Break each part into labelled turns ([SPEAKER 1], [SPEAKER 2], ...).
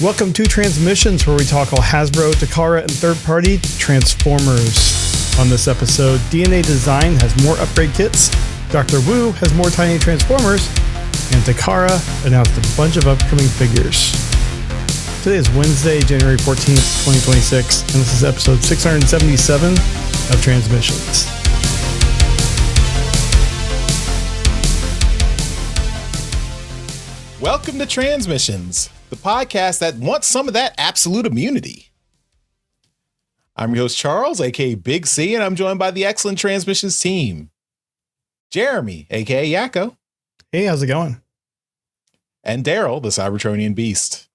[SPEAKER 1] Welcome to Transmissions, where we talk all Hasbro, Takara, and third-party Transformers. On this episode, DNA Design has more upgrade kits, Dr. Wu has more tiny Transformers, and Takara announced a bunch of upcoming figures. Today is Wednesday, January 14th, 2026, and this is episode 677 of Transmissions.
[SPEAKER 2] Welcome to Transmissions, the podcast that wants some of that absolute immunity. I'm your host, Charles, aka Big C, and I'm joined by the excellent Transmissions team. Jeremy, aka Yakko.
[SPEAKER 1] Hey, how's it going?
[SPEAKER 2] And Daryl, the Cybertronian Beast.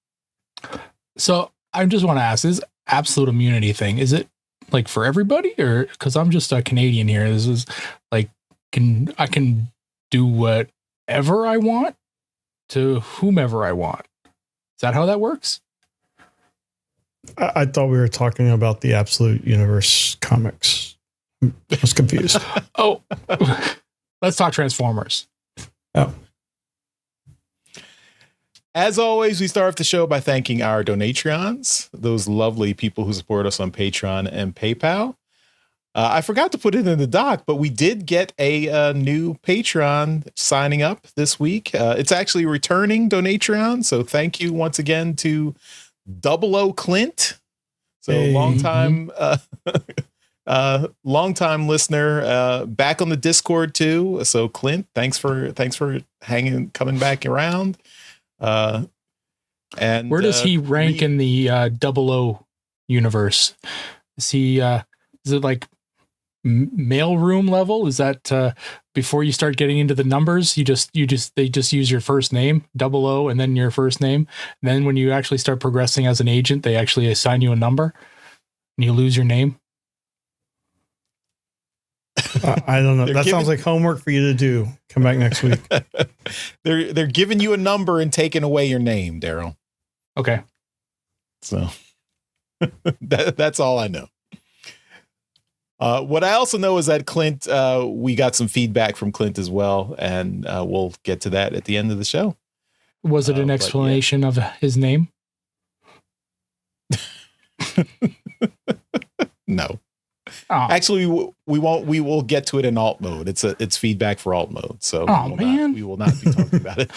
[SPEAKER 3] So I just want to ask, this absolute immunity thing, is it like for everybody, or because I'm just a Canadian here, this is like, I can do whatever I want to whomever I want? Is that how that works?
[SPEAKER 1] I thought we were talking about the Absolute Universe comics. I was confused.
[SPEAKER 3] Oh, let's talk Transformers.
[SPEAKER 1] Oh.
[SPEAKER 2] As always, we start off the show by thanking our Donatreons, those lovely people who support us on Patreon and PayPal. I forgot to put it in the doc, but we did get a new Patreon signing up this week. It's actually returning Donatreon, so thank you once again to 00 Clint. So
[SPEAKER 1] hey.
[SPEAKER 2] long time listener, back on the Discord too. So Clint, thanks for coming back around. And
[SPEAKER 3] where does he rank in the 00 universe? Is it like mailroom level? Is that before you start getting into the numbers, they just use your first name, 00, and then your first name. And then when you actually start progressing as an agent, they actually assign you a number and you lose your name?
[SPEAKER 1] I don't know. That sounds like homework for you to do. Come back next week.
[SPEAKER 2] They're giving you a number and taking away your name, Daryl.
[SPEAKER 3] Okay.
[SPEAKER 2] So that's all I know. What I also know is that Clint, we got some feedback from Clint as well, and we'll get to that at the end of the show.
[SPEAKER 3] Was it an explanation of his name?
[SPEAKER 2] No.
[SPEAKER 3] Oh.
[SPEAKER 2] Actually, we won't. We will get to it in alt mode. It's feedback for alt mode. So we will not be talking about it.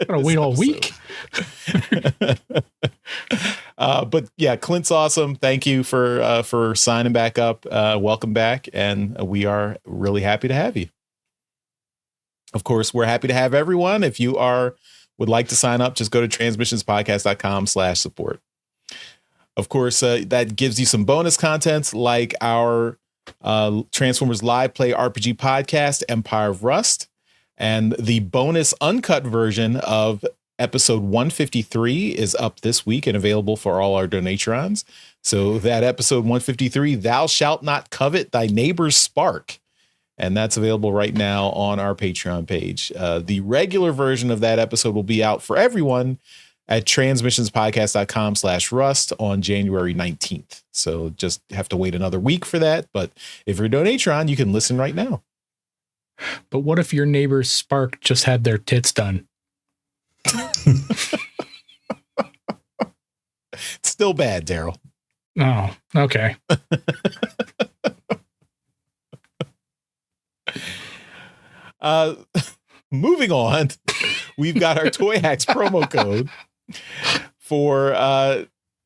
[SPEAKER 3] Gotta wait all week.
[SPEAKER 2] But yeah, Clint's awesome. Thank you for signing back up. Welcome back, and we are really happy to have you. Of course, we're happy to have everyone. If you would like to sign up, just go to transmissionspodcast.com/support. Of course, that gives you some bonus contents like our Transformers Live Play RPG podcast, Empire of Rust, and the bonus uncut version of episode 153 is up this week and available for all our Donatrons. So that episode 153, Thou Shalt Not Covet Thy Neighbor's Spark. And that's available right now on our Patreon page. The regular version of that episode will be out for everyone at transmissionspodcast.com/rust on January 19th. So just have to wait another week for that. But if you're a Donatron, you can listen right now.
[SPEAKER 3] But what if your neighbor's spark just had their tits done?
[SPEAKER 2] It's still bad, Daryl.
[SPEAKER 3] Oh, okay.
[SPEAKER 2] Moving on, we've got our Toy Hacks promo code for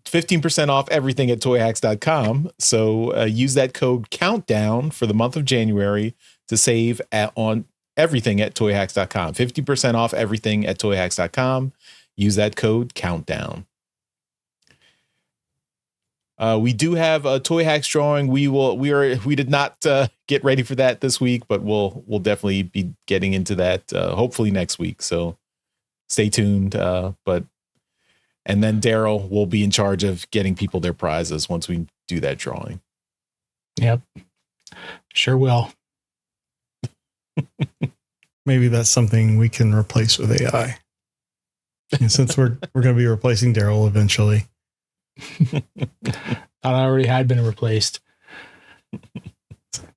[SPEAKER 2] 15% off everything at toyhacks.com. So use that code COUNTDOWN for the month of January to save on everything at toyhacks.com. 50% off everything at toyhacks.com. Use that code COUNTDOWN. We do have a Toy Hacks drawing. We did not get ready for that this week, but we'll definitely be getting into that hopefully next week. So stay tuned. And then Daryl will be in charge of getting people their prizes once we do that drawing.
[SPEAKER 3] Yep. Sure will.
[SPEAKER 1] Maybe that's something we can replace with AI. And since we're going to be replacing Daryl eventually.
[SPEAKER 3] Thought I already had been replaced.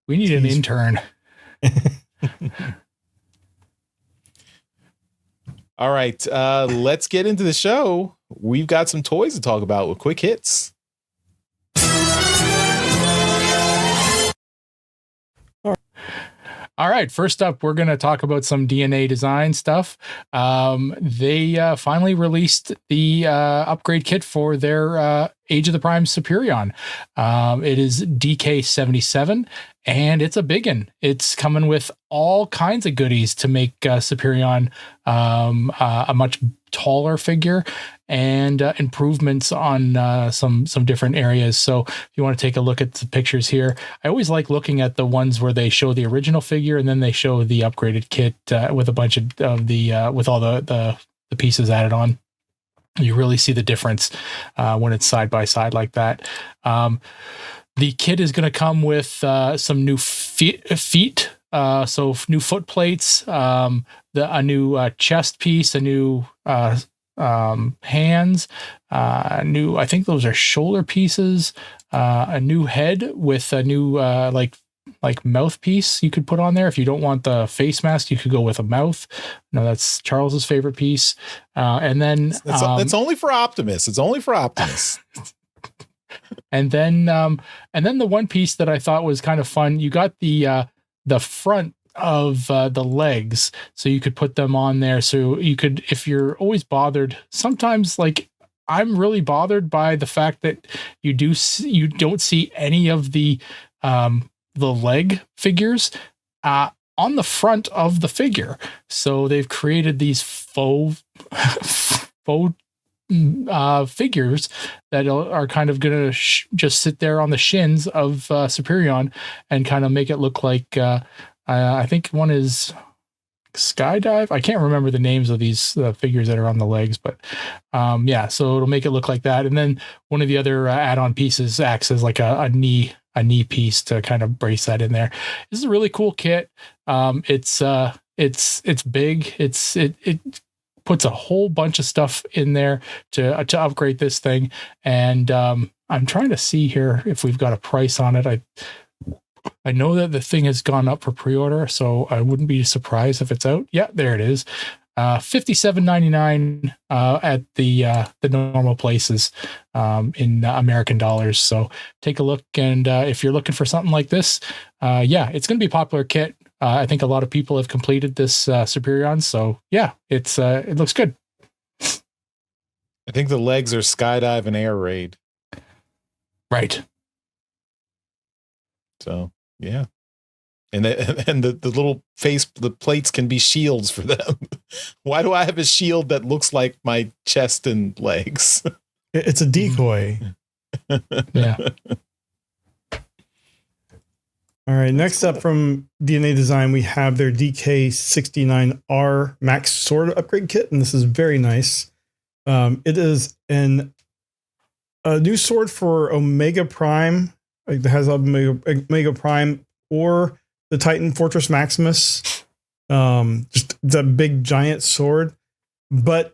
[SPEAKER 3] We need an intern.
[SPEAKER 2] All right, let's get into the show. we've got some toys to talk about with quick hits.
[SPEAKER 3] All right, first up, we're going to talk about some DNA design stuff. They finally released the upgrade kit for their Age of the Prime Superion. It is DK77, and it's a big one. It's coming with all kinds of goodies to make Superion a much taller figure, and improvements on some different areas. So if you want to take a look at the pictures here, I always like looking at the ones where they show the original figure and then they show the upgraded kit with a bunch of the with all the pieces added on. You really see the difference when it's side by side like that. The kit is going to come with some new feet. So new foot plates, a new chest piece, a new hands, new, I think those are shoulder pieces, a new head with a new like mouthpiece you could put on there. If you don't want the face mask, you could go with a mouth. No, that's Charles's favorite piece. And then
[SPEAKER 2] it's only for Optimus. It's only for Optimus.
[SPEAKER 3] And then the one piece that I thought was kind of fun, you got the front of the legs, so you could put them on there. So you could, if you're always bothered, sometimes like I'm really bothered by the fact that you don't see any of the leg figures on the front of the figure. So they've created these faux figures that are kind of going to just sit there on the shins of Superion and kind of make it look like I think one is Skydive. I can't remember the names of these figures that are on the legs, but yeah, so it'll make it look like that. And then one of the other add-on pieces acts as like a knee piece to kind of brace that in there. This is a really cool kit. It's big. It puts a whole bunch of stuff in there to upgrade this thing. And I'm trying to see here if we've got a price on it. I know that the thing has gone up for pre-order, so I wouldn't be surprised if it's out. Yeah, there it is. $57.99 at the normal places in American dollars. So take a look, and if you're looking for something like this, yeah, it's going to be a popular kit. I think a lot of people have completed this Superion, so yeah, it looks good.
[SPEAKER 2] I think the legs are Skydive and Air Raid.
[SPEAKER 3] Right.
[SPEAKER 2] So yeah, and the little the plates can be shields for them. Why do I have a shield that looks like my chest and legs?
[SPEAKER 1] It's a decoy.
[SPEAKER 3] Yeah.
[SPEAKER 1] All right. Next up from DNA Design, we have their DK69R Max Sword Upgrade Kit, and this is very nice. It is a new sword for Omega Prime. It has Omega Prime or the Titan Fortress Maximus. Just the big giant sword. But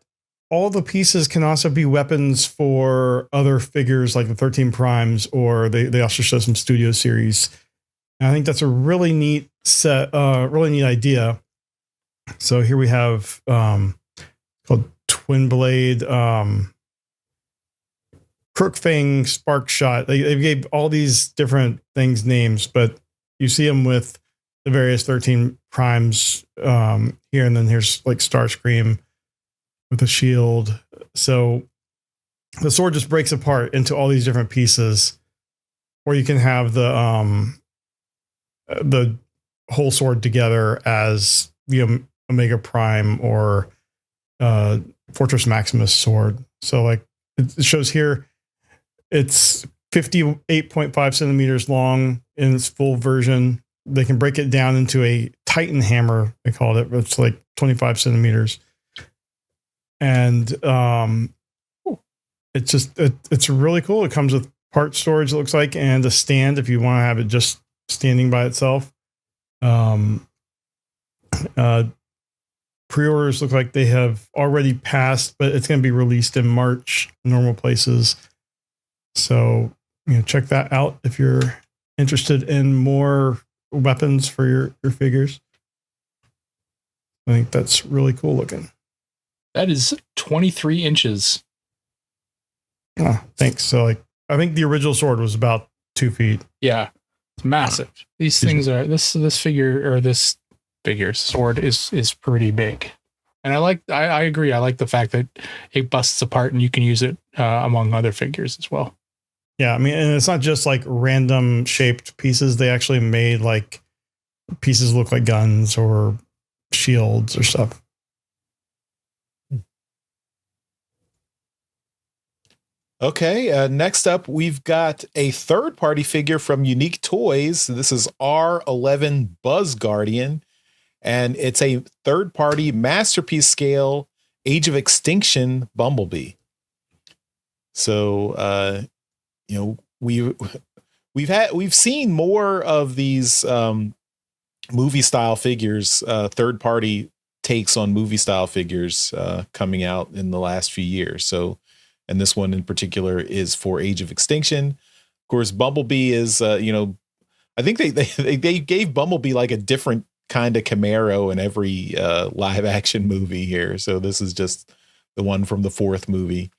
[SPEAKER 1] all the pieces can also be weapons for other figures like the 13 Primes, or they also show some Studio Series. And I think that's a really neat really neat idea. So here we have called Twin Blade, Crookfang, Spark Shot. They gave all these different things names, but you see them with the various 13 Primes here, and then here's like Starscream with a shield. So the sword just breaks apart into all these different pieces, or you can have the whole sword together as the Omega Prime or Fortress Maximus sword. So like it shows here, it's 58.5 centimeters long in its full version. They can break it down into a Titan hammer, they called it. It's like 25 centimeters. And it's really cool. It comes with part storage, it looks like, and a stand if you want to have it just standing by itself. Pre-orders look like they have already passed, but it's going to be released in March, normal places. So, check that out if you're interested in more weapons for your figures. I think that's really cool looking.
[SPEAKER 3] That is 23 inches.
[SPEAKER 1] Oh, thanks. So like, I think the original sword was about 2 feet.
[SPEAKER 3] Yeah, it's massive. These things are this figure's sword is pretty big, and I agree. I like the fact that it busts apart and you can use it among other figures as well.
[SPEAKER 1] Yeah, I mean, and it's not just like random shaped pieces. They actually made like pieces look like guns or shields or stuff.
[SPEAKER 2] Okay, next up, we've got a third-party figure from Unique Toys. This is R11 Buzz Guardian, and it's a third-party masterpiece scale Age of Extinction Bumblebee. So, we've seen more of these movie style figures, third-party takes on movie style figures coming out in the last few years. So. And this one in particular is for Age of Extinction. Of course, Bumblebee is, I think they gave Bumblebee like a different kind of Camaro in every live action movie here. So this is just the one from the fourth movie.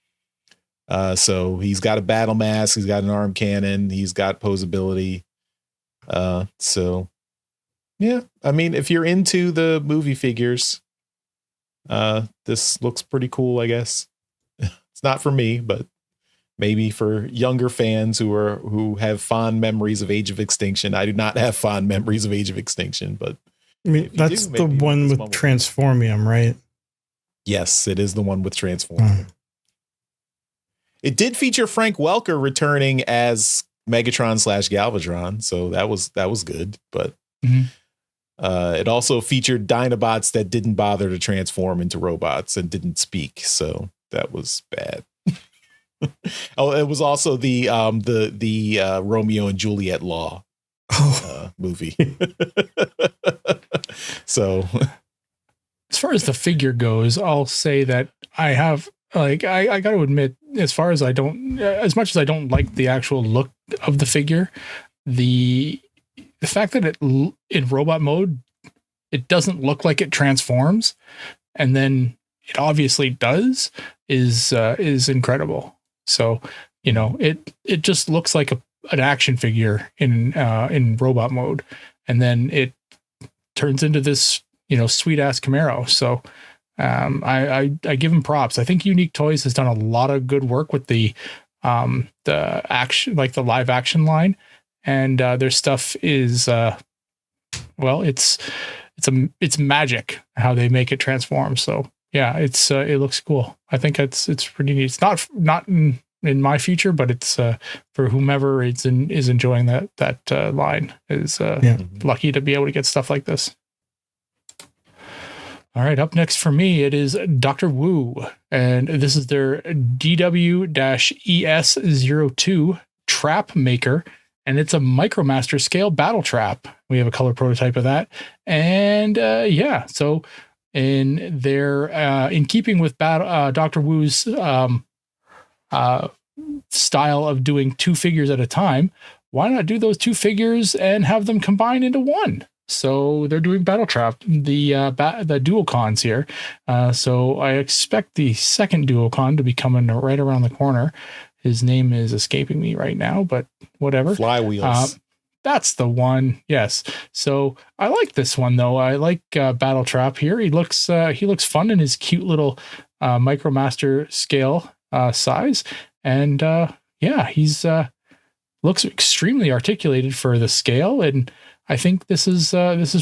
[SPEAKER 2] So he's got a battle mask. He's got an arm cannon. He's got posability. So, yeah, I mean, if you're into the movie figures, this looks pretty cool, I guess. It's not for me, but maybe for younger fans who have fond memories of Age of Extinction. I do not have fond memories of Age of Extinction, but
[SPEAKER 1] I mean, that's the one with Transformium, right?
[SPEAKER 2] Yes, it is the one with Transformium. It did feature Frank Welker returning as Megatron / Galvatron, so that was good. But it also featured Dinobots that didn't bother to transform into robots and didn't speak, so that was bad. Oh, it was also the Romeo and Juliet Law movie. So,
[SPEAKER 3] as far as the figure goes, I'll say that I have I got to admit, as much as I don't like the actual look of the figure, the fact that it in robot mode, it doesn't look like it transforms, and then it obviously does is incredible. So, it just looks like an action figure in robot mode, and then it turns into this, sweet ass Camaro. So, I give them props. I think Unique Toys has done a lot of good work with the action, like the live action line, and their stuff is, it's magic how they make it transform. So, yeah, it looks cool. I think it's pretty neat. It's not in my future, but it's for whomever is enjoying that line is lucky to be able to get stuff like this. All right, up next for me, it is Dr. Wu, and this is their DW-ES02 trap maker, and it's a Micromaster scale battle trap. We have a color prototype of that, and so. In keeping with Dr. Wu's style of doing two figures at a time, why not do those two figures and have them combine into one? So they're doing Battle Trap, the Duocons here. So I expect the second Duocon to be coming right around the corner. His name is escaping me right now, but whatever.
[SPEAKER 2] Flywheels.
[SPEAKER 3] That's the one. Yes. So I like this one though. I like Battle Trap here. He looks fun in his cute little Micromaster scale size, and he's looks extremely articulated for the scale, and I think this is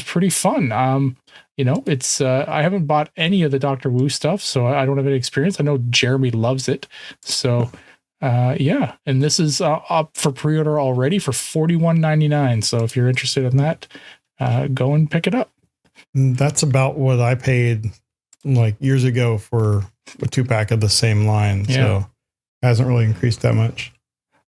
[SPEAKER 3] pretty fun. It's I haven't bought any of the Dr. Wu stuff, so I don't have any experience. I know Jeremy loves it, so. And this is up for pre-order already for $41.99. So if you're interested in that, go and pick it up.
[SPEAKER 1] That's about what I paid like years ago for a 2-pack of the same line. Yeah. So it hasn't really increased that much.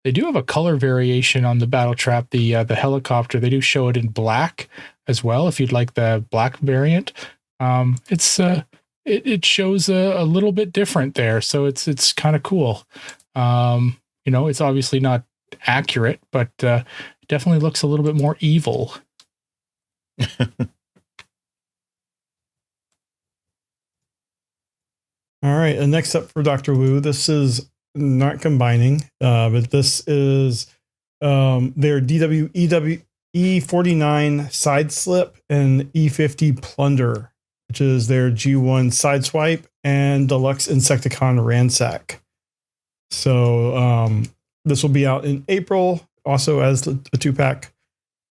[SPEAKER 3] They do have a color variation on the Battle Trap, the helicopter. They do show it in black as well. If you'd like the black variant, it shows a little bit different there. So it's kind of cool. It's obviously not accurate, but it definitely looks a little bit more evil.
[SPEAKER 1] All right. And next up for Dr. Wu, this is not combining, but this is their E49 side slip and E50 plunder, which is their G1 sideswipe and deluxe Insecticon ransack. So this will be out in April, also as a 2-pack,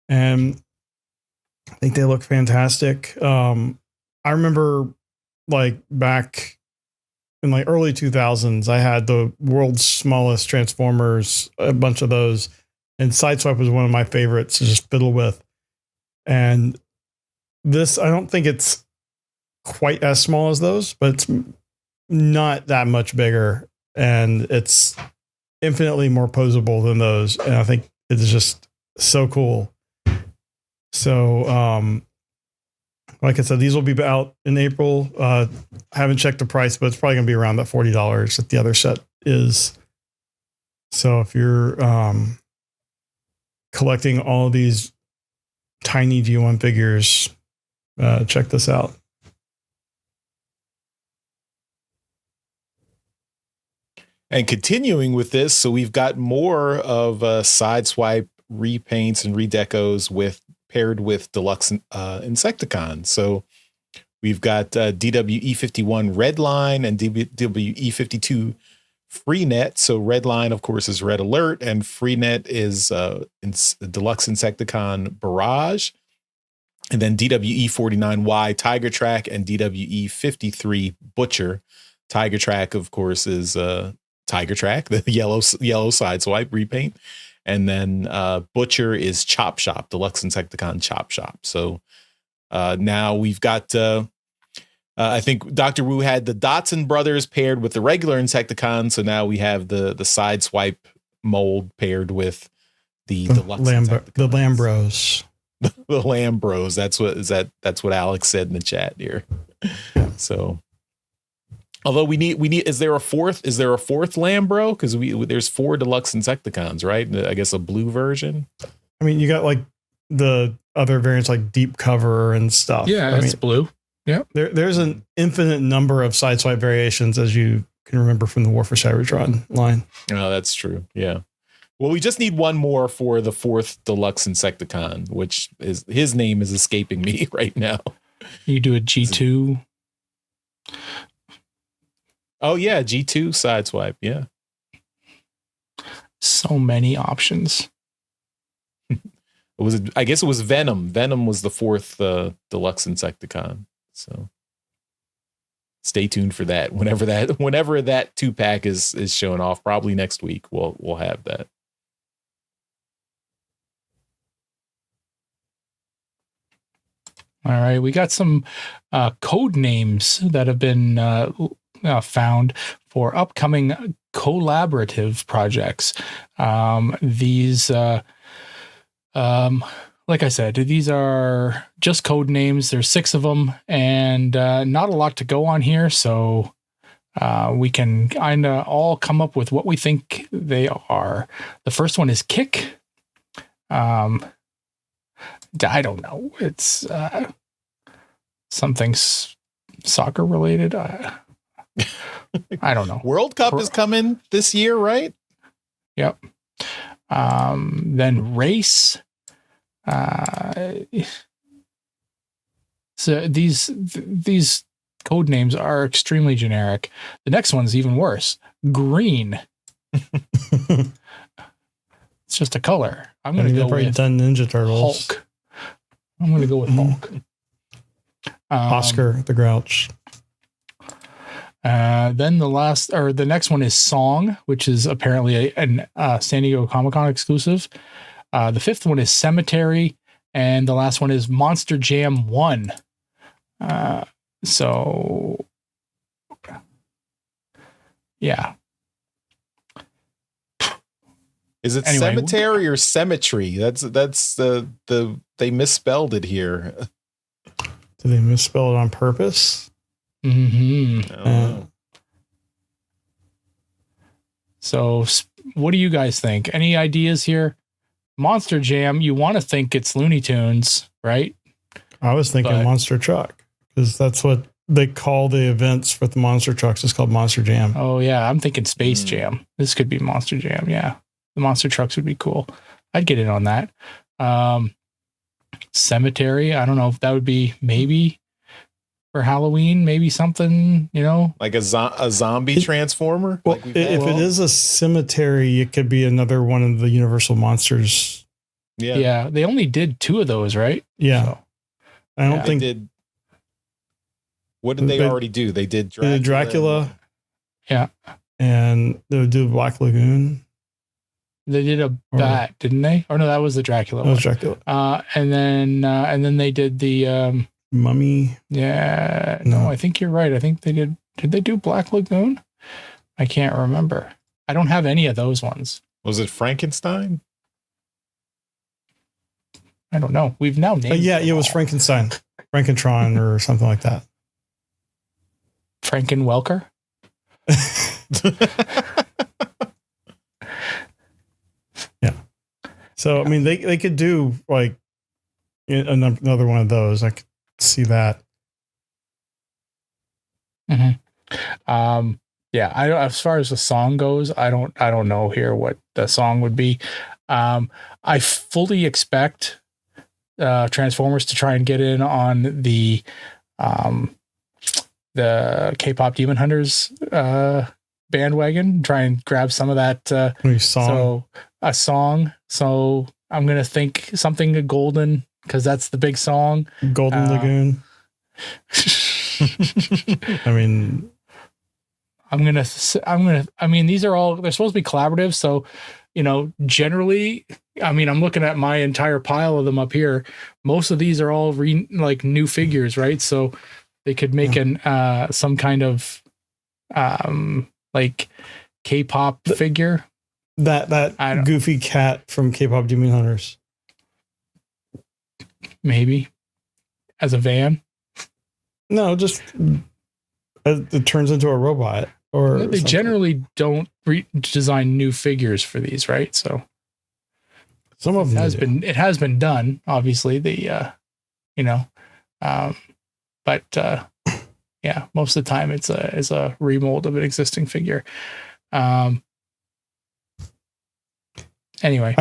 [SPEAKER 1] and I think they look fantastic. I remember like back in like early 2000s, I had the world's smallest Transformers, a bunch of those, and Sideswipe was one of my favorites to just fiddle with. And this, I don't think it's quite as small as those, but it's not that much bigger, and it's infinitely more posable than those. And I think it's just so cool. So, like I said, these will be out in April. I haven't checked the price, but it's probably going to be around that $40 that the other set is. So if you're collecting all of these tiny G1 figures, check this out.
[SPEAKER 2] And continuing with this, so we've got more of Sideswipe repaints and redecos paired with deluxe Insecticon. So we've got DWE51 Redline and DWE52 Freenet. So Redline, of course, is Red Alert, and Freenet is deluxe Insecticon Barrage. And then DWE49Y Tiger Track and DWE53 Butcher. Tiger Track, of course, is Tiger Track, the yellow sideswipe repaint. And then Butcher is Chop Shop, Deluxe Insecticon Chop Shop. So now we've got, I think Dr. Wu had the Dotson brothers paired with the regular Insecticon. So now we have the Sideswipe mold paired with the Deluxe Insecticon.
[SPEAKER 1] The Lambros.
[SPEAKER 2] The Lambros. That's what Alex said in the chat here.
[SPEAKER 1] Yeah.
[SPEAKER 2] So, although we need, is there a fourth Lambro? Because there's 4 deluxe Insecticons, right? I guess a blue version.
[SPEAKER 1] I mean, you got like the other variants like Deep Cover and stuff.
[SPEAKER 3] Yeah, it's blue. Yeah.
[SPEAKER 1] There's an infinite number of Sideswipe variations, as you can remember from the War for Cybertron line.
[SPEAKER 2] Oh, that's true. Yeah. Well, we just need one more for the 4th deluxe Insecticon, which is, his name is escaping me right now.
[SPEAKER 3] You do a G2.
[SPEAKER 2] Oh yeah, G2 Sideswipe. Yeah.
[SPEAKER 3] So many options.
[SPEAKER 2] I guess it was Venom. Venom was the 4th deluxe Insecticon. So stay tuned for that. Whenever that 2-pack is showing off, probably next week, we'll have that.
[SPEAKER 3] All right, we got some code names that have been found for upcoming collaborative projects. These, like I said, these are just code names. There's 6 of them, and not a lot to go on here. So we can kind of all come up with what we think they are. The first one is Kick. I don't know. It's something soccer related. I don't know.
[SPEAKER 2] World Cup is coming this year, right?
[SPEAKER 3] Yep. Then Race. So these code names are extremely generic. The next one's even worse. Green. It's just a color. I'm going to go with
[SPEAKER 1] Ninja Turtles.
[SPEAKER 3] Hulk. I'm going to go with Hulk.
[SPEAKER 1] Oscar the Grouch.
[SPEAKER 3] Then the next one is Song, which is apparently a San Diego Comic-Con exclusive. The 5th one is Cemetery, and the last one is Monster Jam 1. So yeah.
[SPEAKER 2] Is it anyway, cemetery or cemetery? That's they misspelled it here.
[SPEAKER 1] Did they misspell it on purpose?
[SPEAKER 3] Mm-hmm. So what do you guys think? Any ideas here? Monster Jam, you want to think it's Looney Tunes, right?
[SPEAKER 1] I was thinking Monster Truck, because that's what they call the events with the monster trucks. It's called Monster Jam.
[SPEAKER 3] Oh yeah, I'm thinking Space Jam. This could be Monster Jam. Yeah, the monster trucks would be cool. I'd get in on that. Cemetery. I don't know if that would be maybe for Halloween. Maybe something,
[SPEAKER 2] like a zombie transformer.
[SPEAKER 1] Well, if it is a cemetery, it could be another one of the Universal monsters.
[SPEAKER 3] Yeah. They only did 2 of those, right?
[SPEAKER 1] Yeah.
[SPEAKER 3] So,
[SPEAKER 1] I don't think
[SPEAKER 2] they did. What did they already do? They did
[SPEAKER 1] Dracula.
[SPEAKER 3] Yeah.
[SPEAKER 1] And they would do Black Lagoon.
[SPEAKER 3] They did a bat, didn't they? Or no, that was the Dracula one.
[SPEAKER 1] That was Dracula.
[SPEAKER 3] And then they did the
[SPEAKER 1] Mummy.
[SPEAKER 3] Yeah. No, I think you're right. I think they did. Did they do Black Lagoon? I can't remember. I don't have any of those ones.
[SPEAKER 2] Was it Frankenstein?
[SPEAKER 3] I don't know. We've now named.
[SPEAKER 1] It was Frankenstein, Frankentron, or something like that.
[SPEAKER 3] Frankenwelker.
[SPEAKER 1] Yeah. So I mean, they could do like another one of those. I could see that.
[SPEAKER 3] Mm-hmm. Yeah. I don't. As far as the song goes, I don't know here what the song would be. I fully expect Transformers to try and get in on the K-pop Demon Hunters bandwagon, try and grab some of that
[SPEAKER 1] song.
[SPEAKER 3] So a song. So I'm gonna think something golden, because that's the big song.
[SPEAKER 1] Golden Lagoon. I mean, these are all, they're supposed to be collaborative. So, generally, I'm looking at my entire pile of them up here. Most of these are all new figures, right? So they could make some kind of K-pop figure. That goofy cat from K-pop Demon Hunters.
[SPEAKER 3] Maybe as a van.
[SPEAKER 1] No, just it turns into a robot. Or
[SPEAKER 3] they
[SPEAKER 1] something.
[SPEAKER 3] Generally don't design new figures for these, right? So
[SPEAKER 1] some of them
[SPEAKER 3] it has been done, obviously. Most of the time it's a remold of an existing figure. Anyway,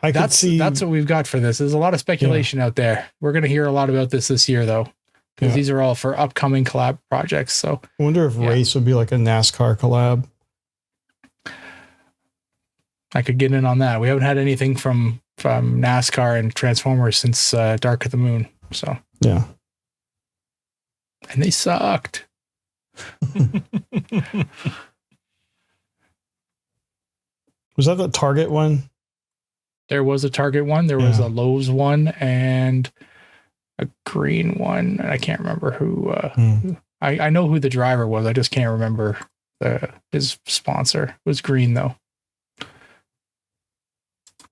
[SPEAKER 3] that's what we've got for this. There's a lot of speculation out there. We're going to hear a lot about this year, though, because these are all for upcoming collab projects. So
[SPEAKER 1] I wonder if race would be like a NASCAR collab.
[SPEAKER 3] I could get in on that. We haven't had anything from NASCAR and Transformers since Dark of the Moon. So
[SPEAKER 1] yeah,
[SPEAKER 3] and they sucked.
[SPEAKER 1] Was that the Target one?
[SPEAKER 3] There was a Target one. There was a Lowe's one and a green one. I can't remember who. I know who the driver was. I just can't remember his sponsor. It was green though.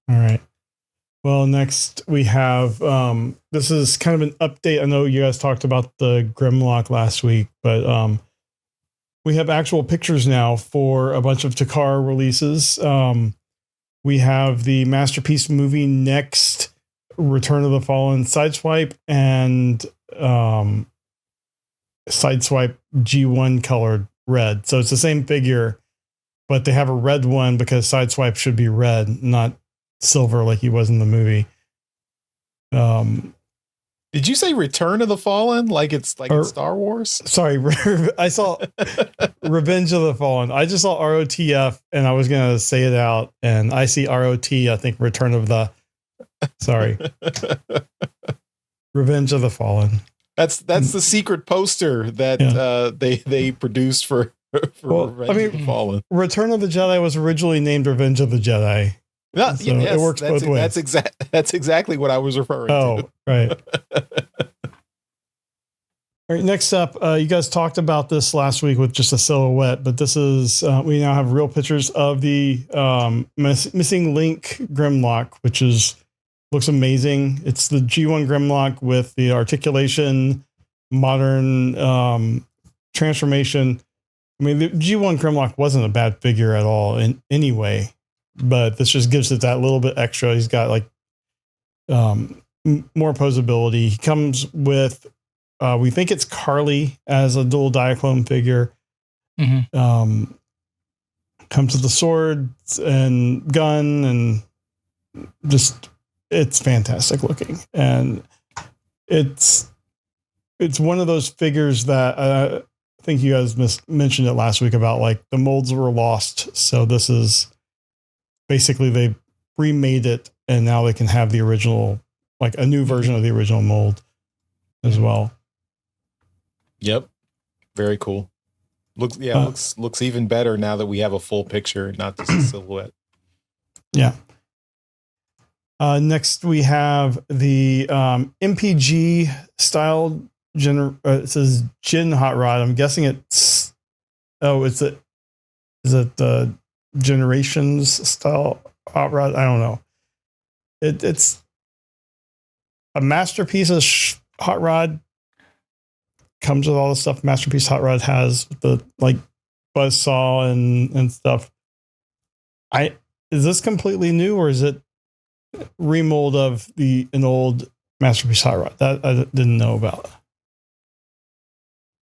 [SPEAKER 1] All right. Well, next we have this is kind of an update. I know you guys talked about the Grimlock last week, but we have actual pictures now for a bunch of Takara releases. We have the Masterpiece Movie Next, Return of the Fallen Sideswipe, and Sideswipe G1 colored red. So it's the same figure, but they have a red one because Sideswipe should be red, not silver like he was in the movie.
[SPEAKER 2] Did you say Return of the Fallen? Like it's Star Wars? Sorry,
[SPEAKER 1] I saw Revenge of the Fallen. I just saw ROTF and I was going to say it out, and I see ROT, I think Return of the... Sorry. Revenge of the Fallen.
[SPEAKER 2] That's the secret poster that they produced for Revenge of the Fallen.
[SPEAKER 1] Return of the Jedi was originally named Revenge of the Jedi.
[SPEAKER 2] No, so yes,
[SPEAKER 1] it works both ways.
[SPEAKER 2] That's exactly what I was referring to.
[SPEAKER 1] Oh, right. All right. Next up, you guys talked about this last week with just a silhouette, but this is we now have real pictures of the missing link Grimlock, which looks amazing. It's the G1 Grimlock with the articulation, modern transformation. I mean, the G1 Grimlock wasn't a bad figure at all in any way. But this just gives it that little bit extra. He's got like more posability. He comes with we think it's Carly as a dual Diaclone figure.
[SPEAKER 3] Mm-hmm.
[SPEAKER 1] Comes with the sword and gun, and just it's fantastic looking, and it's one of those figures that I think you guys mentioned it last week about like the molds were lost, so this is basically they remade it, and now they can have the original, like a new version of the original mold as well.
[SPEAKER 2] Yep, very cool. Looks even better now that we have a full picture, not just a silhouette.
[SPEAKER 1] Yeah. Next we have the MPG style it says Gin Hot Rod. I'm guessing is it the Generations style Hot Rod? I don't know. It's a Masterpiece Hot Rod. Comes with all the stuff Masterpiece Hot Rod has, the like buzzsaw and stuff. Is this completely new, or is it remold of an old Masterpiece Hot Rod that I didn't know about?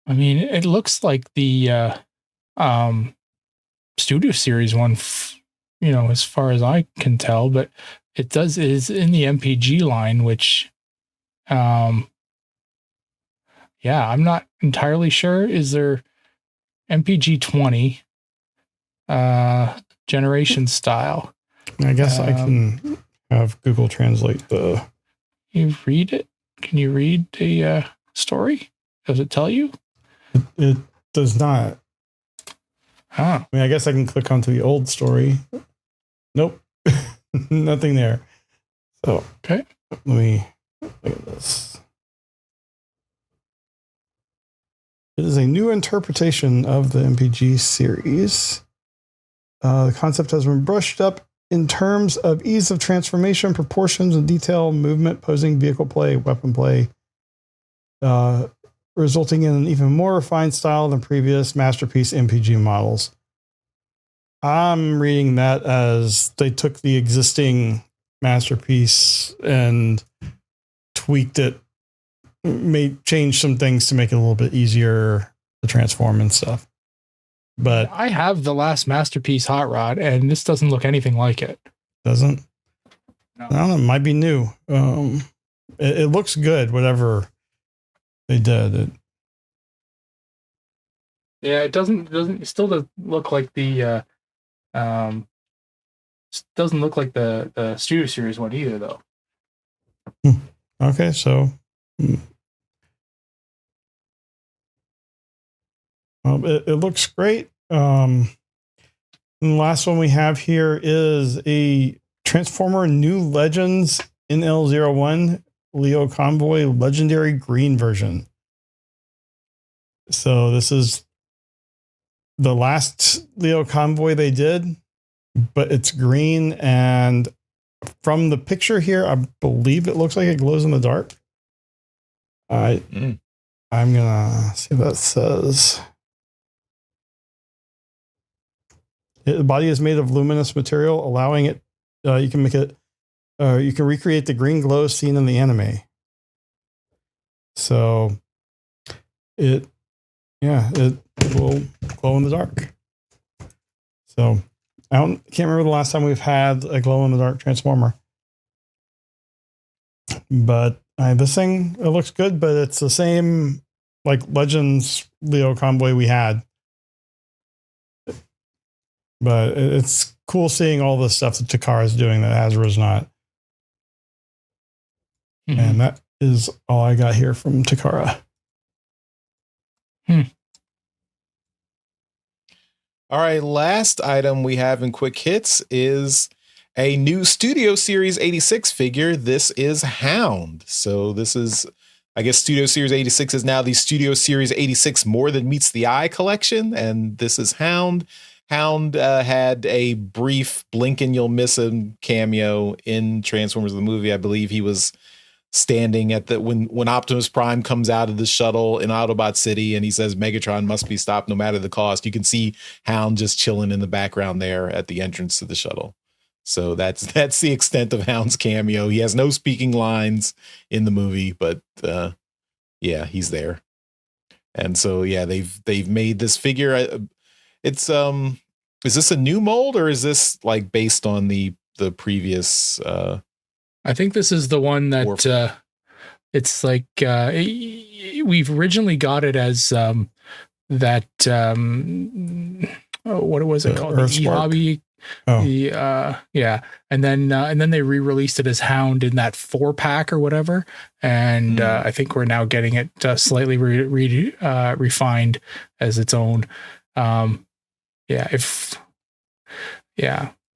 [SPEAKER 3] I mean, it looks like the Studio Series one, as far as I can tell, but it is in the MPG line, which yeah, I'm not entirely sure. Is there MPG 20 generation style?
[SPEAKER 1] I guess I can have Google translate the.
[SPEAKER 3] You read it? Can you read the story? Does it tell you?
[SPEAKER 1] It does not.
[SPEAKER 3] Oh.
[SPEAKER 1] I mean, I guess I can click onto the old story. Nope. Nothing there. So,
[SPEAKER 3] okay.
[SPEAKER 1] Let me look at this. It is a new interpretation of the MPG series. The concept has been brushed up in terms of ease of transformation, proportions, and detail, movement, posing, vehicle play, weapon play, resulting in an even more refined style than previous Masterpiece MPG models. I'm reading that as they took the existing Masterpiece and tweaked it, changed some things to make it a little bit easier to transform and stuff. But
[SPEAKER 3] I have the last Masterpiece Hot Rod, and this doesn't look anything like it.
[SPEAKER 1] Doesn't?
[SPEAKER 3] No.
[SPEAKER 1] I don't know. It might be new. It looks good, whatever they did.
[SPEAKER 3] Yeah, it doesn't. It still doesn't look like the. Doesn't look like the Studio Series one either, though.
[SPEAKER 1] Okay, so. It looks great. And the last one we have here is a Transformer New Legends NL01 Leo Convoy Legendary Green version. So this is the last Leo Convoy they did, but it's green, and from the picture here, I believe it looks like it glows in the dark. I'm gonna see what that says. The body is made of luminous material, allowing it. You can recreate the green glow seen in the anime. So, it will glow in the dark. So, can't remember the last time we've had a glow in the dark Transformer. But this thing, it looks good, but it's the same like Legends Leo Convoy we had. But it's cool seeing all the stuff that Takara is doing that Hasbro's not. Mm-hmm. And that is all I got here from Takara.
[SPEAKER 2] All right, last item we have in Quick Hits is a new Studio Series 86 figure. This is Hound. So this is, I guess, Studio Series 86 is now the Studio Series 86 More Than Meets the Eye collection, and this is Hound. Hound had a brief blink and you'll miss him cameo in Transformers the movie. I believe he was standing at when Optimus Prime comes out of the shuttle in Autobot City and he says Megatron must be stopped no matter the cost. You can see Hound just chilling in the background there at the entrance to the shuttle. So that's the extent of Hound's cameo. He has no speaking lines in the movie, but yeah, he's there. And so yeah, they've made this figure. It's is this a new mold or is this like based on the previous?
[SPEAKER 3] I think this is the one that it's like we've originally got it as that what was it called? The e-hobby.
[SPEAKER 1] Oh.
[SPEAKER 3] Yeah, and then they re-released it as Hound in that 4-pack or whatever, and I think we're now getting it slightly refined as its own.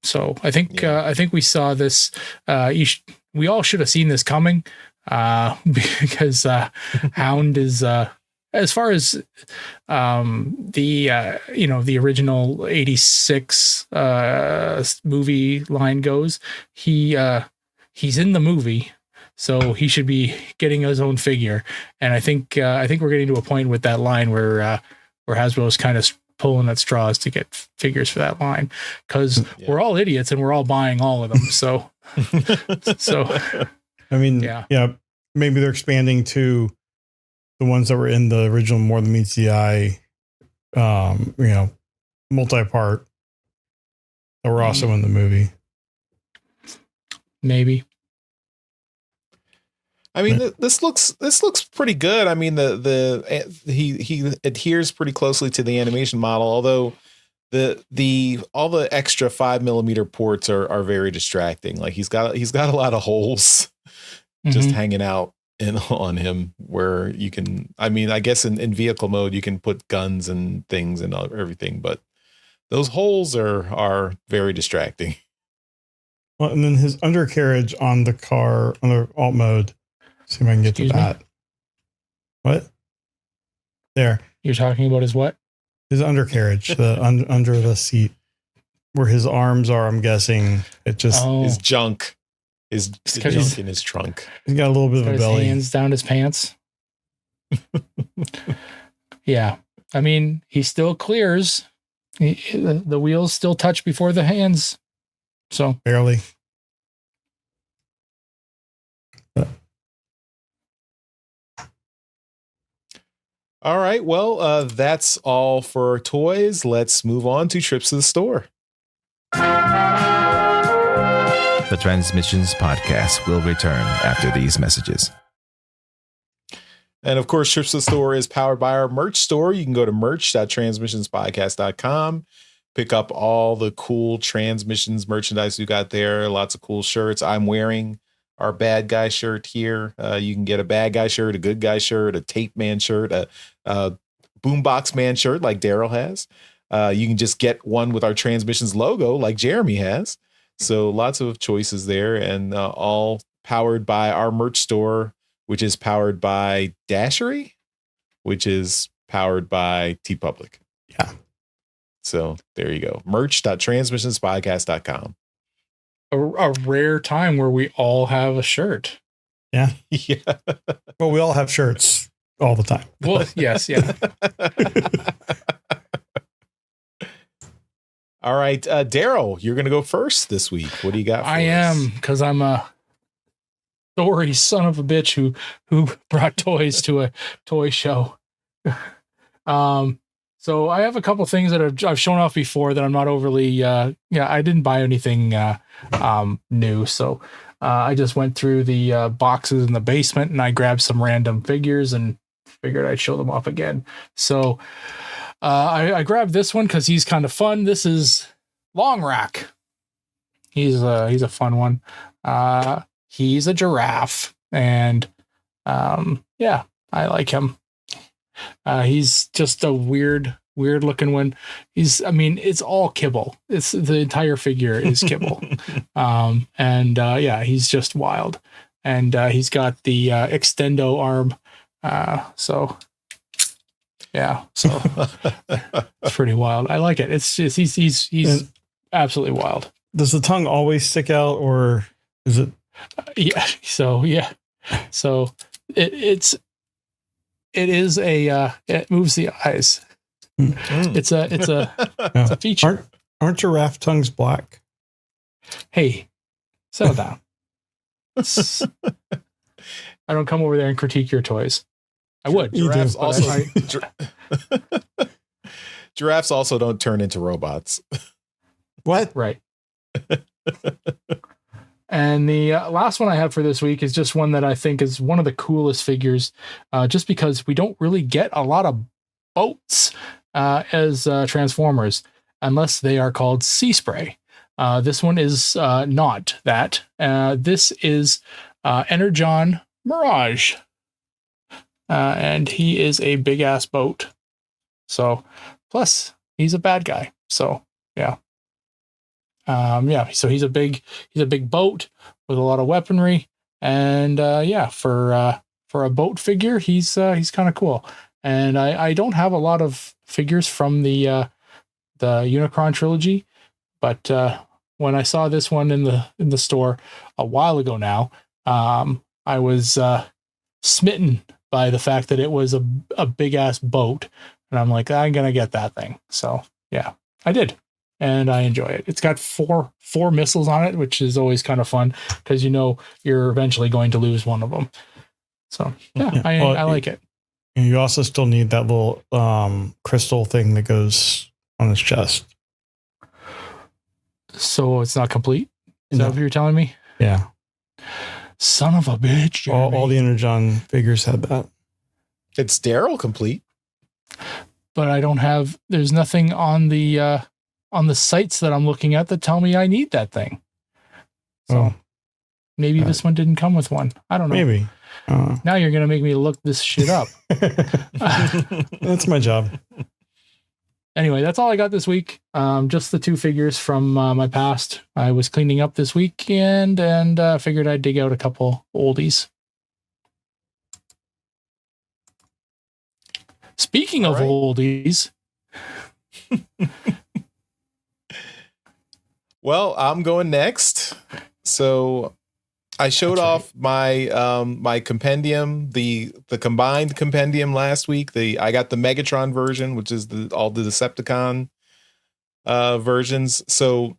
[SPEAKER 3] So I think we saw this. We all should have seen this coming, because Hound is as far as the original 86 movie line goes, he's in the movie, so he should be getting his own figure. And I think we're getting to a point with that line where Hasbro is kind of pulling at straws to get figures for that line, because we're all idiots and we're all buying all of them. So
[SPEAKER 1] I mean, yeah, maybe they're expanding to the ones that were in the original More Than Meets the Eye, multi-part that were also in the movie.
[SPEAKER 3] Maybe.
[SPEAKER 2] I mean, this looks pretty good. I mean, he adheres pretty closely to the animation model, although all the extra 5mm ports are very distracting. Like he's got a lot of holes just hanging out on him, where you can, I mean, I guess in vehicle mode you can put guns and things and everything, but those holes are very distracting.
[SPEAKER 1] Well, and then his undercarriage on the car on the alt mode. See if I can get to that. What? There.
[SPEAKER 3] You're talking about his what?
[SPEAKER 1] His undercarriage, the under the seat, where his arms are. I'm guessing it just
[SPEAKER 2] his junk. His junk in his trunk.
[SPEAKER 1] He's got a little bit of a belly.
[SPEAKER 3] His hands down his pants. Yeah, I mean, he still clears. The wheels still touch before the hands. So
[SPEAKER 1] barely.
[SPEAKER 2] All right. Well, that's all for toys. Let's move on to trips to the store.
[SPEAKER 4] The Transmissions Podcast will return after these messages.
[SPEAKER 2] And of course, Trips to the Store is powered by our merch store. You can go to merch.transmissionspodcast.com. Pick up all the cool Transmissions merchandise we got there. Lots of cool shirts. I'm wearing our bad guy shirt here. You can get a bad guy shirt, a good guy shirt, a tape man shirt, a boombox man shirt like Daryl has. You can just get one with our Transmissions logo like Jeremy has. So lots of choices there, and all powered by our merch store, which is powered by Dashery, which is powered by TeePublic.
[SPEAKER 1] Yeah.
[SPEAKER 2] So there you go. Merch.transmissionspodcast.com.
[SPEAKER 3] A rare time where we all have a shirt.
[SPEAKER 1] Yeah.
[SPEAKER 2] Yeah.
[SPEAKER 1] Well, we all have shirts all the time.
[SPEAKER 3] Well, yes. Yeah.
[SPEAKER 2] All right. Daryl, you're going to go first this week. What do you got for us?
[SPEAKER 3] I am, because I'm a sorry son of a bitch who brought toys to a toy show. So I have a couple things that I've shown off before that I'm not overly, I didn't buy anything new. So I just went through the boxes in the basement and I grabbed some random figures and figured I'd show them off again. So I grabbed this one because he's kind of fun. This is Long Rack. He's a fun one. He's a giraffe, and I like him. He's just a weird looking one. It's all kibble. It's the entire figure is kibble. He's just wild. And he's got the extendo arm. So it's pretty wild. I like it. It's just he's absolutely wild.
[SPEAKER 1] Does the tongue always stick out, or is it?
[SPEAKER 3] Yeah. So it moves the eyes. It's a feature.
[SPEAKER 1] Aren't giraffe tongues black?
[SPEAKER 3] Hey, settle down. I don't come over there and critique your toys. I would.
[SPEAKER 2] Giraffes
[SPEAKER 3] But
[SPEAKER 2] also giraffes also don't turn into robots.
[SPEAKER 1] What?
[SPEAKER 3] Right. And the last one I have for this week is just one that I think is one of the coolest figures, just because we don't really get a lot of boats as Transformers unless they are called Sea Spray. This one is not that. This is Energon Mirage. And he is a big ass boat. So, plus he's a bad guy. So, yeah. So he's a big boat with a lot of weaponry, and for a boat figure, he's kind of cool. And I don't have a lot of figures from the Unicron trilogy, but when I saw this one in the store a while ago now, I was smitten by the fact that it was a big ass boat, and I'm like, I'm gonna get that thing. So yeah, I did. And I enjoy it. It's got four missiles on it, which is always kind of fun because you're eventually going to lose one of them. So yeah. I like it.
[SPEAKER 1] You also still need that little crystal thing that goes on his chest.
[SPEAKER 3] So it's not complete? Is that what you're telling me?
[SPEAKER 1] Yeah.
[SPEAKER 3] Son of a bitch.
[SPEAKER 1] All the Energon figures had that.
[SPEAKER 2] It's Daryl complete.
[SPEAKER 3] But I don't have, there's nothing on the sites that I'm looking at that tell me I need that thing. So maybe this one didn't come with one. I don't know.
[SPEAKER 1] Maybe.
[SPEAKER 3] Now you're going to make me look this shit up.
[SPEAKER 1] That's my job.
[SPEAKER 3] Anyway, that's all I got this week. Just the two figures from my past. I was cleaning up this weekend and figured I'd dig out a couple oldies. Speaking of oldies.
[SPEAKER 2] Well, I'm going next. So I showed off my my compendium, the combined compendium last week. I got the Megatron version, which is all the Decepticon versions. So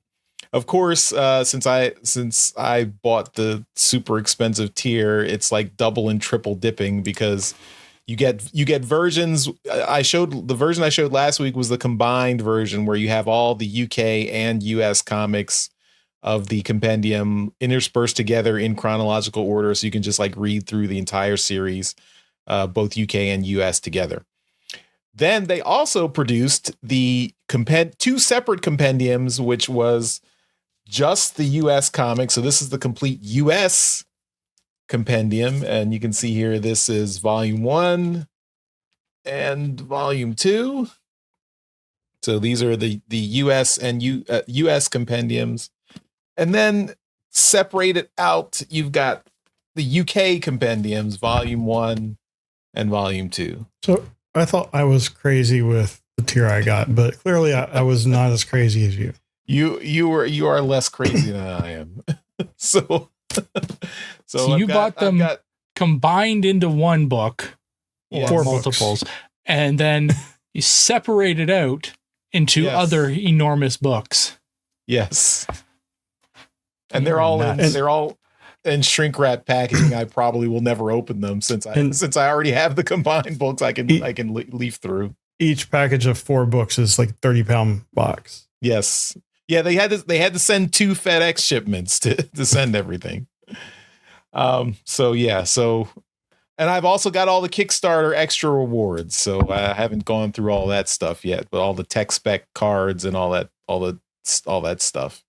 [SPEAKER 2] of course, since I bought the super expensive tier, it's like double and triple dipping because you get versions. The version I showed last week was the combined version where you have all the UK and US comics of the compendium interspersed together in chronological order. So you can just like read through the entire series, both UK and US together. Then they also produced the two separate compendiums, which was just the US comics. So this is the complete US compendium, and you can see here this is volume 1 and volume 2. So these are the US and US compendiums, and then separated out you've got the UK compendiums, volume 1 and volume 2.
[SPEAKER 1] So I thought I was crazy with the tier I got, but clearly I was not as crazy as you.
[SPEAKER 2] You are less crazy than I am. So
[SPEAKER 3] you bought them combined into one book,
[SPEAKER 2] Yes.
[SPEAKER 3] 4 multiples, and then you separate it out into other enormous books.
[SPEAKER 2] Yes. And they're all in shrink wrap packaging. I probably will never open them since I already have the combined books I can leaf through.
[SPEAKER 1] Each package of 4 books is like 30-pound box.
[SPEAKER 2] Yes. Yeah, they had to send 2 FedEx shipments to send everything. And I've also got all the Kickstarter extra rewards. So I haven't gone through all that stuff yet, but all the tech spec cards and all that stuff.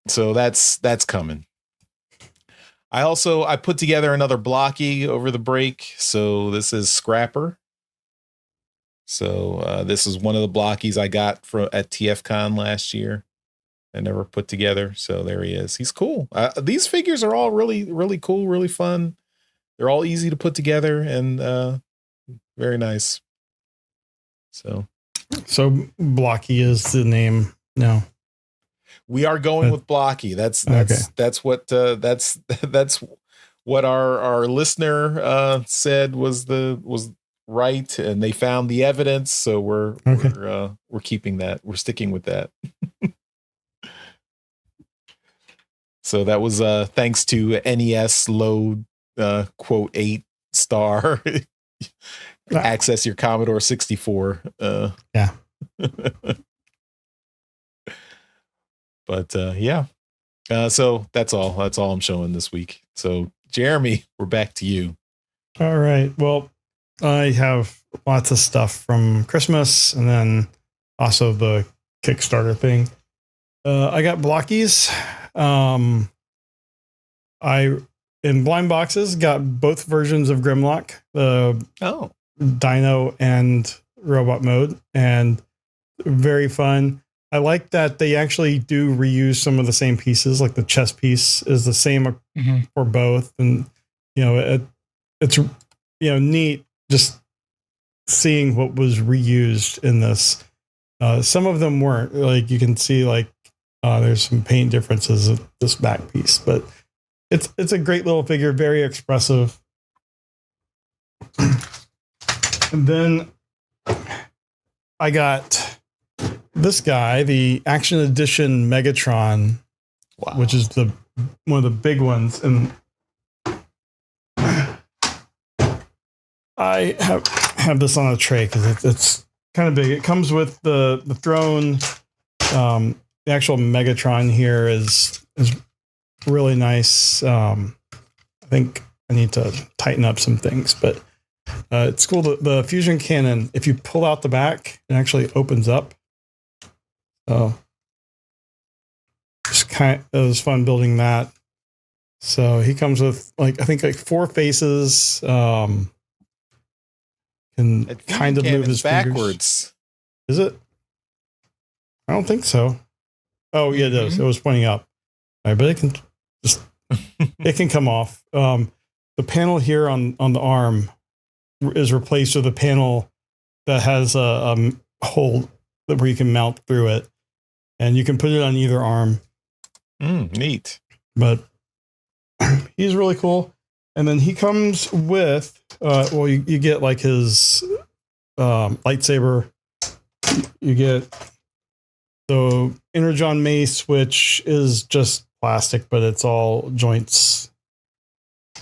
[SPEAKER 2] So that's coming. I put together another blocky over the break. So this is Scrapper. So this is one of the blockies I got at TFCon last year. I never put together. So there he is. He's cool. These figures are all really, really cool, really fun. They're all easy to put together and very nice. So
[SPEAKER 1] Blocky is the name now.
[SPEAKER 2] We are going with Blocky. That's what our listener said was right, and they found the evidence. So we're keeping that. We're sticking with that. So that was thanks to NES Load quote 8 star. Access your Commodore 64.
[SPEAKER 1] Yeah.
[SPEAKER 2] But yeah. So that's all I'm showing this week. So Jeremy, we're back to you.
[SPEAKER 1] All right. Well, I have lots of stuff from Christmas and then also the Kickstarter thing. I got blockies. I in blind boxes got both versions of Grimlock, the Dino and robot mode, and very fun. I like that they actually do reuse some of the same pieces, like the chess piece is the same for both, and it's neat just seeing what was reused in this. Some of them weren't, like you can see there's some paint differences of this back piece, but it's a great little figure, very expressive. And then I got this guy, the Action Edition Megatron, which is one of the big ones, and I have this on a tray because it's kind of big. It comes with the throne. The actual Megatron here is really nice. I think I need to tighten up some things, but it's cool. The fusion cannon, if you pull out the back, it actually opens up. So it was fun building that. So he comes with I think 4 faces. Can kind of move his
[SPEAKER 2] backwards.
[SPEAKER 1] Fingers. Is it? I don't think so. Oh yeah, it does. It was pointing up. All right, but it can just it can come off. The panel here on the arm is replaced with a panel that has a hole where you can mount through it, and you can put it on either arm.
[SPEAKER 2] Neat.
[SPEAKER 1] But he's really cool. And then he comes with, you get like his lightsaber. You get the Energon mace, which is just plastic, but it's all joints.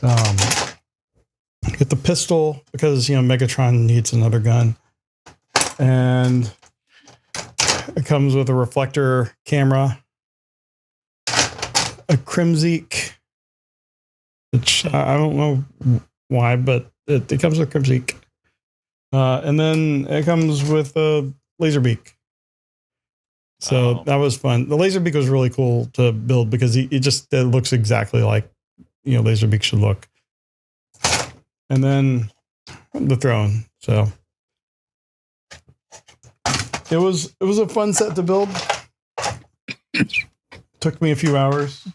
[SPEAKER 1] Get the pistol because Megatron needs another gun, and it comes with a reflector camera, a Crimzeek, which I don't know why, but it comes with Crimzeek, and then it comes with a laser beak. So that was fun. The laser beak was really cool to build because it looks exactly like laser beak should look. And then the throne. So it was a fun set to build. Took me a few hours.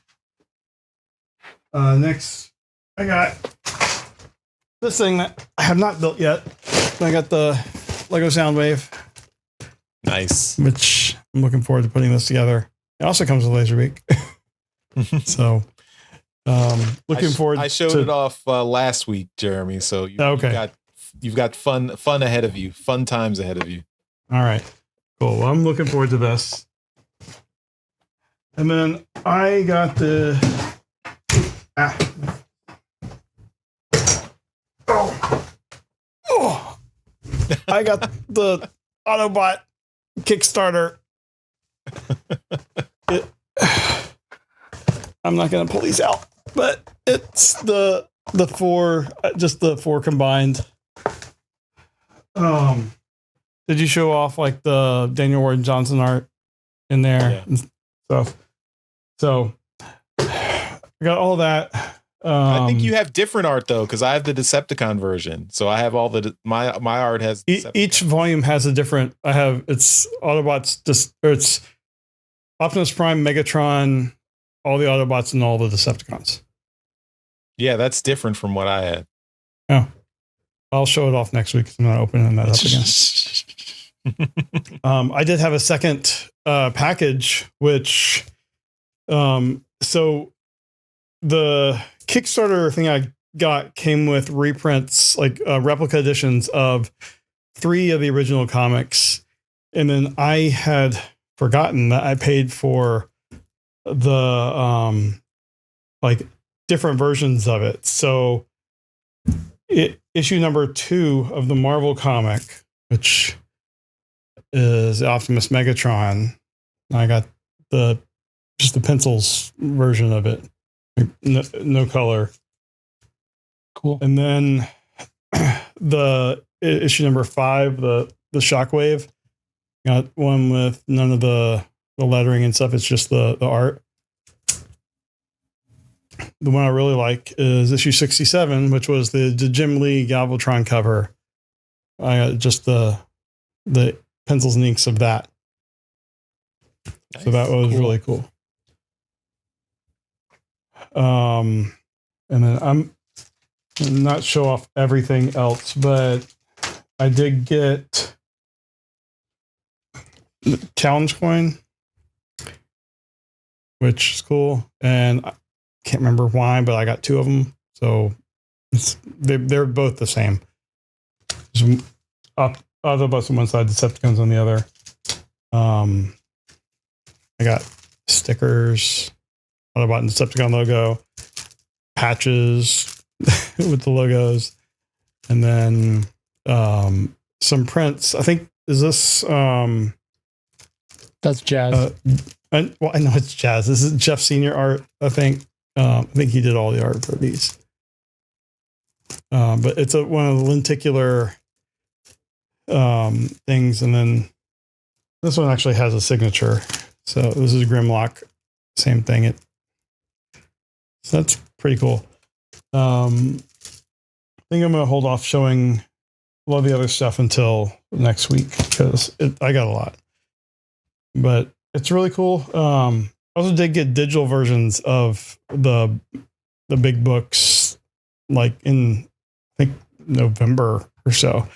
[SPEAKER 1] Next, I got this thing that I have not built yet. I got the Lego Soundwave.
[SPEAKER 2] Nice.
[SPEAKER 1] Which I'm looking forward to putting this together. It also comes with Laserbeak. So looking forward.
[SPEAKER 2] I showed it off last week, Jeremy. So you've got fun ahead of you. Fun times ahead of you.
[SPEAKER 1] All right. Cool. Well, I'm looking forward to this. And then I got I got the Autobot Kickstarter. I'm not going to pull these out, but it's the 4, just the 4 combined. Did you show off like the Daniel Ward Johnson art in there and stuff? So I got all that.
[SPEAKER 2] I think you have different art though, because I have the Decepticon version. So I have all my art has
[SPEAKER 1] each volume has a different. It's Autobots. It's Optimus Prime, Megatron, all the Autobots, and all the Decepticons.
[SPEAKER 2] Yeah, that's different from what I had.
[SPEAKER 1] Oh, I'll show it off next week. I'm not opening that up again. I did have a second package, which so the Kickstarter thing I got came with reprints, like replica editions of 3 of the original comics. And then I had forgotten that I paid for the like different versions of it. So issue number 2 of the Marvel comic, which is Optimus Megatron. I got just the pencils version of it, no color.
[SPEAKER 3] Cool.
[SPEAKER 1] And then the issue number 5, the Shockwave, got one with none of the lettering and stuff. It's just the art. The one I really like is issue 67, which was the Jim Lee Galvatron cover. I got just the pencils and inks of that. Nice. So that was really cool. And then I'm not show off everything else, but I did get the challenge coin, which is cool. And I can't remember why, but I got 2 of them. So they're both the same. There's Autobots on one side, Decepticons on the other. I got stickers, Autobot and Decepticon logo, patches with the logos, and then some prints. I think is this
[SPEAKER 3] that's Jazz.
[SPEAKER 1] I know it's Jazz. This is Jeff Senior art. I think he did all the art for these. But it's one of the lenticular things, and then this one actually has a signature. So this is Grimlock, same thing. So that's pretty cool. I think I'm going to hold off showing a lot of the other stuff until next week because I got a lot, but it's really cool. I also did get digital versions of the big books, like in I think November or so.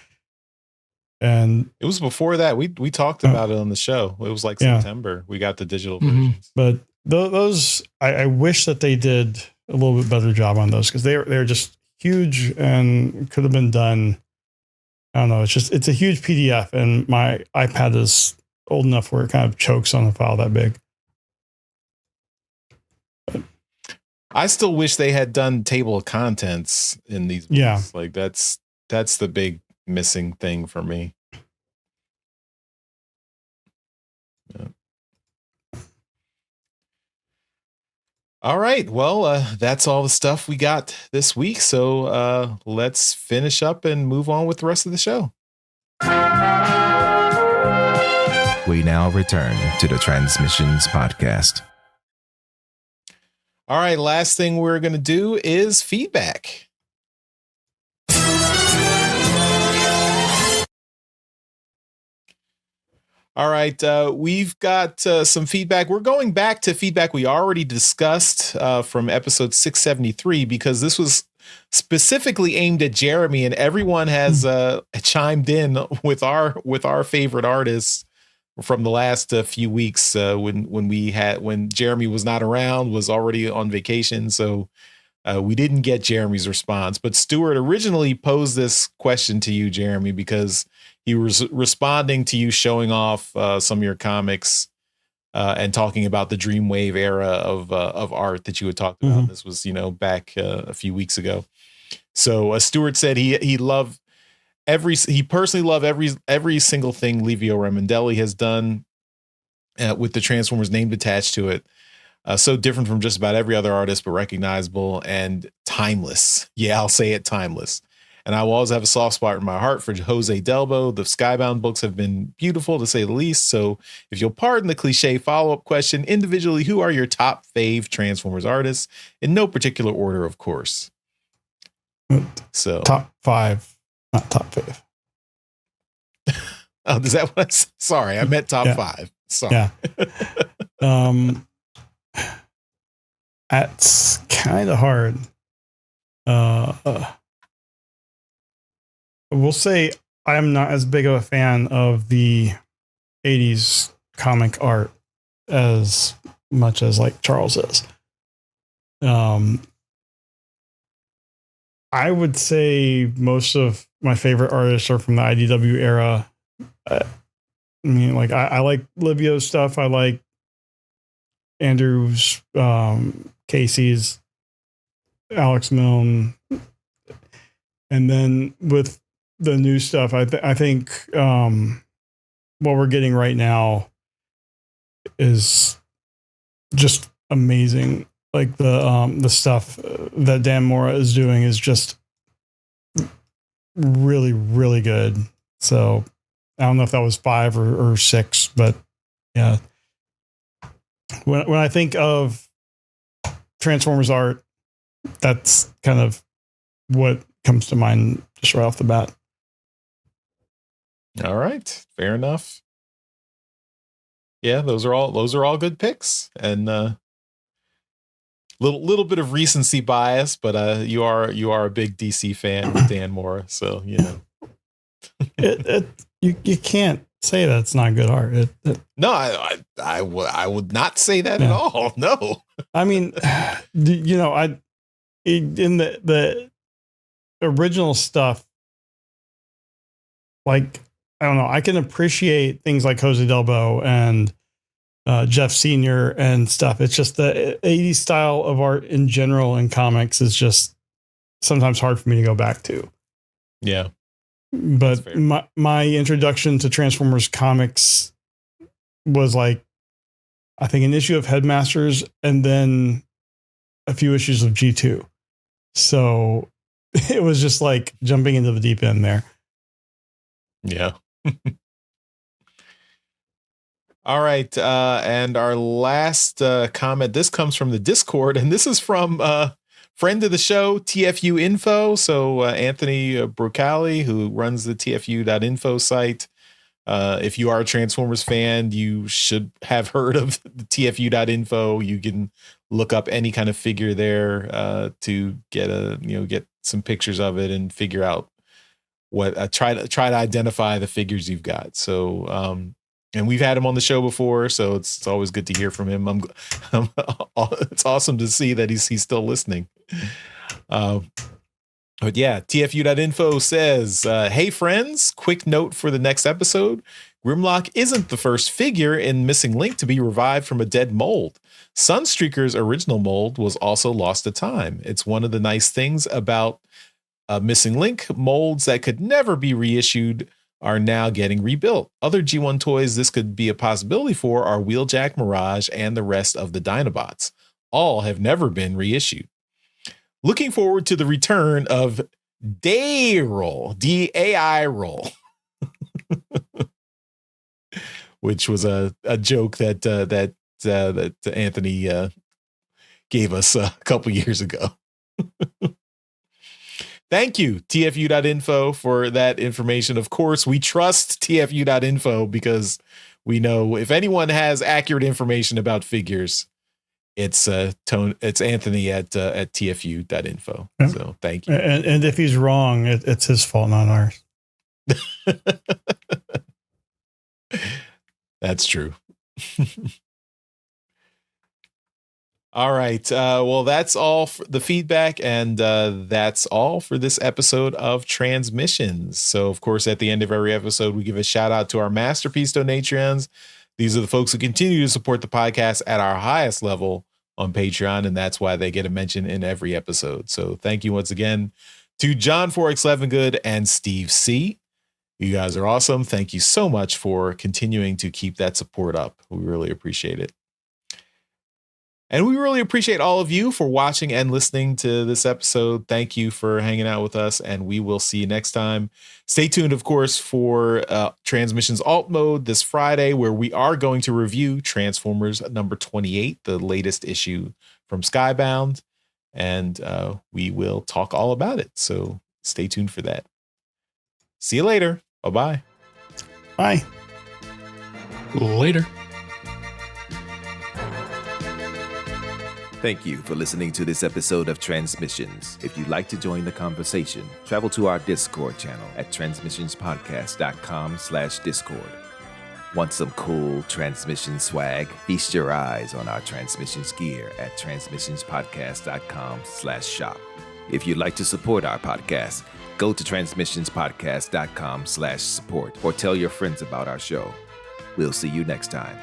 [SPEAKER 1] And
[SPEAKER 2] it was before that. We talked about it on the show. It was like September. We got the digital versions.
[SPEAKER 1] But those, I wish that they did a little bit better job on those because they're just huge and could have been done. I don't know. It's a huge PDF, and my iPad is old enough where it kind of chokes on a file that big. But
[SPEAKER 2] I still wish they had done table of contents in these books.
[SPEAKER 1] Yeah.
[SPEAKER 2] Like that's the big missing thing for me. Yeah. All right. Well, that's all the stuff we got this week. So let's finish up and move on with the rest of the show.
[SPEAKER 4] We now return to the Transmissions Podcast.
[SPEAKER 2] All right. Last thing we're going to do is feedback. All right, we've got some feedback. We're going back to feedback we already discussed from episode 673 because this was specifically aimed at Jeremy, and everyone has chimed in with our favorite artists from the last few weeks when Jeremy was not around, was already on vacation, so we didn't get Jeremy's response. But Stuart originally posed this question to you, Jeremy, because he was responding to you showing off some of your comics and talking about the Dreamwave era of art that you had talked about. Mm-hmm. This was, back a few weeks ago. So Stuart said he personally loved every single thing Livio Ramondelli has done with the Transformers named attached to it. So different from just about every other artist, but recognizable and timeless. Yeah, I'll say it, timeless. And I will always have a soft spot in my heart for Jose Delbo. The Skybound books have been beautiful, to say the least. So if you'll pardon the cliche follow-up question, individually, who are your top fave Transformers artists? In no particular order, of course. So
[SPEAKER 1] top 5, not top 5.
[SPEAKER 2] Oh, is that what I said? Sorry, I meant top 5. Sorry.
[SPEAKER 1] Yeah. That's kind of hard. We'll say I am not as big of a fan of the 80s comic art as much as like Charles is. I would say most of my favorite artists are from the IDW era. I mean, like I like Livio's stuff. I like Andrew's, Casey's, Alex Milne. And then with the new stuff, I think what we're getting right now is just amazing. Like the stuff that Dan Mora is doing is just really, really good. So I don't know if that was 5 or 6, but yeah. When I think of Transformers art, that's kind of what comes to mind just right off the bat.
[SPEAKER 2] All right, fair enough. Yeah, those are all good picks, and little bit of recency bias, but you are a big DC fan with Dan Mora, so you know.
[SPEAKER 1] You can't say that it's not good art.
[SPEAKER 2] No, I would not say that at all. No,
[SPEAKER 1] I mean, you know, in the original stuff, like, I don't know, I can appreciate things like Jose Delbo and Jeff Senior and stuff. It's just the 80s style of art in general in comics is just sometimes hard for me to go back to.
[SPEAKER 2] Yeah.
[SPEAKER 1] But my introduction to Transformers comics was like, I think an issue of Headmasters and then a few issues of G2. So it was just like jumping into the deep end there.
[SPEAKER 2] Yeah. All right. And our last comment, this comes from the Discord, and this is from friend of the show, TFU Info. So Anthony Brocali, who runs the TFU.info site. If you are a Transformers fan, you should have heard of the TFU.info. You can look up any kind of figure there to get some pictures of it and figure out what try to identify the figures you've got. So and we've had him on the show before, so it's always good to hear from him. It's awesome to see that he's still listening. But yeah, TFU.info says, hey friends, quick note for the next episode. Grimlock isn't the first figure in Missing Link to be revived from a dead mold. Sunstreaker's original mold was also lost to time. It's one of the nice things about Missing Link. Molds that could never be reissued are now getting rebuilt. Other G1 toys this could be a possibility for are Wheeljack, Mirage, and the rest of the Dinobots. All have never been reissued. Looking forward to the return of Day-Roll, D-A-I-Roll, which was a joke that Anthony gave us a couple years ago. Thank you, TFU.info, for that information. Of course, we trust TFU.info because we know if anyone has accurate information about figures, it's Anthony at TFU.info. Yep. So thank you.
[SPEAKER 1] And if he's wrong, it's his fault, not ours.
[SPEAKER 2] That's true. All right. Well, that's all for the feedback, and that's all for this episode of Transmissions. So, of course, at the end of every episode, we give a shout out to our Masterpiece Donatrians. These are the folks who continue to support the podcast at our highest level on Patreon, and that's why they get a mention in every episode. So thank you once again to John Forex Levengood and Steve C. You guys are awesome. Thank you so much for continuing to keep that support up. We really appreciate it. And we really appreciate all of you for watching and listening to this episode. Thank you for hanging out with us, and we will see you next time. Stay tuned, of course, for Transmissions Alt Mode this Friday, where we are going to review Transformers number 28, the latest issue from Skybound, and we will talk all about it. So stay tuned for that. See you later. Bye-bye.
[SPEAKER 1] Bye.
[SPEAKER 3] Later.
[SPEAKER 4] Thank you for listening to this episode of Transmissions. If you'd like to join the conversation, travel to our Discord channel at transmissionspodcast.com/Discord. Want some cool transmission swag? Feast your eyes on our transmissions gear at transmissionspodcast.com/shop. If you'd like to support our podcast, go to transmissionspodcast.com/support or tell your friends about our show. We'll see you next time.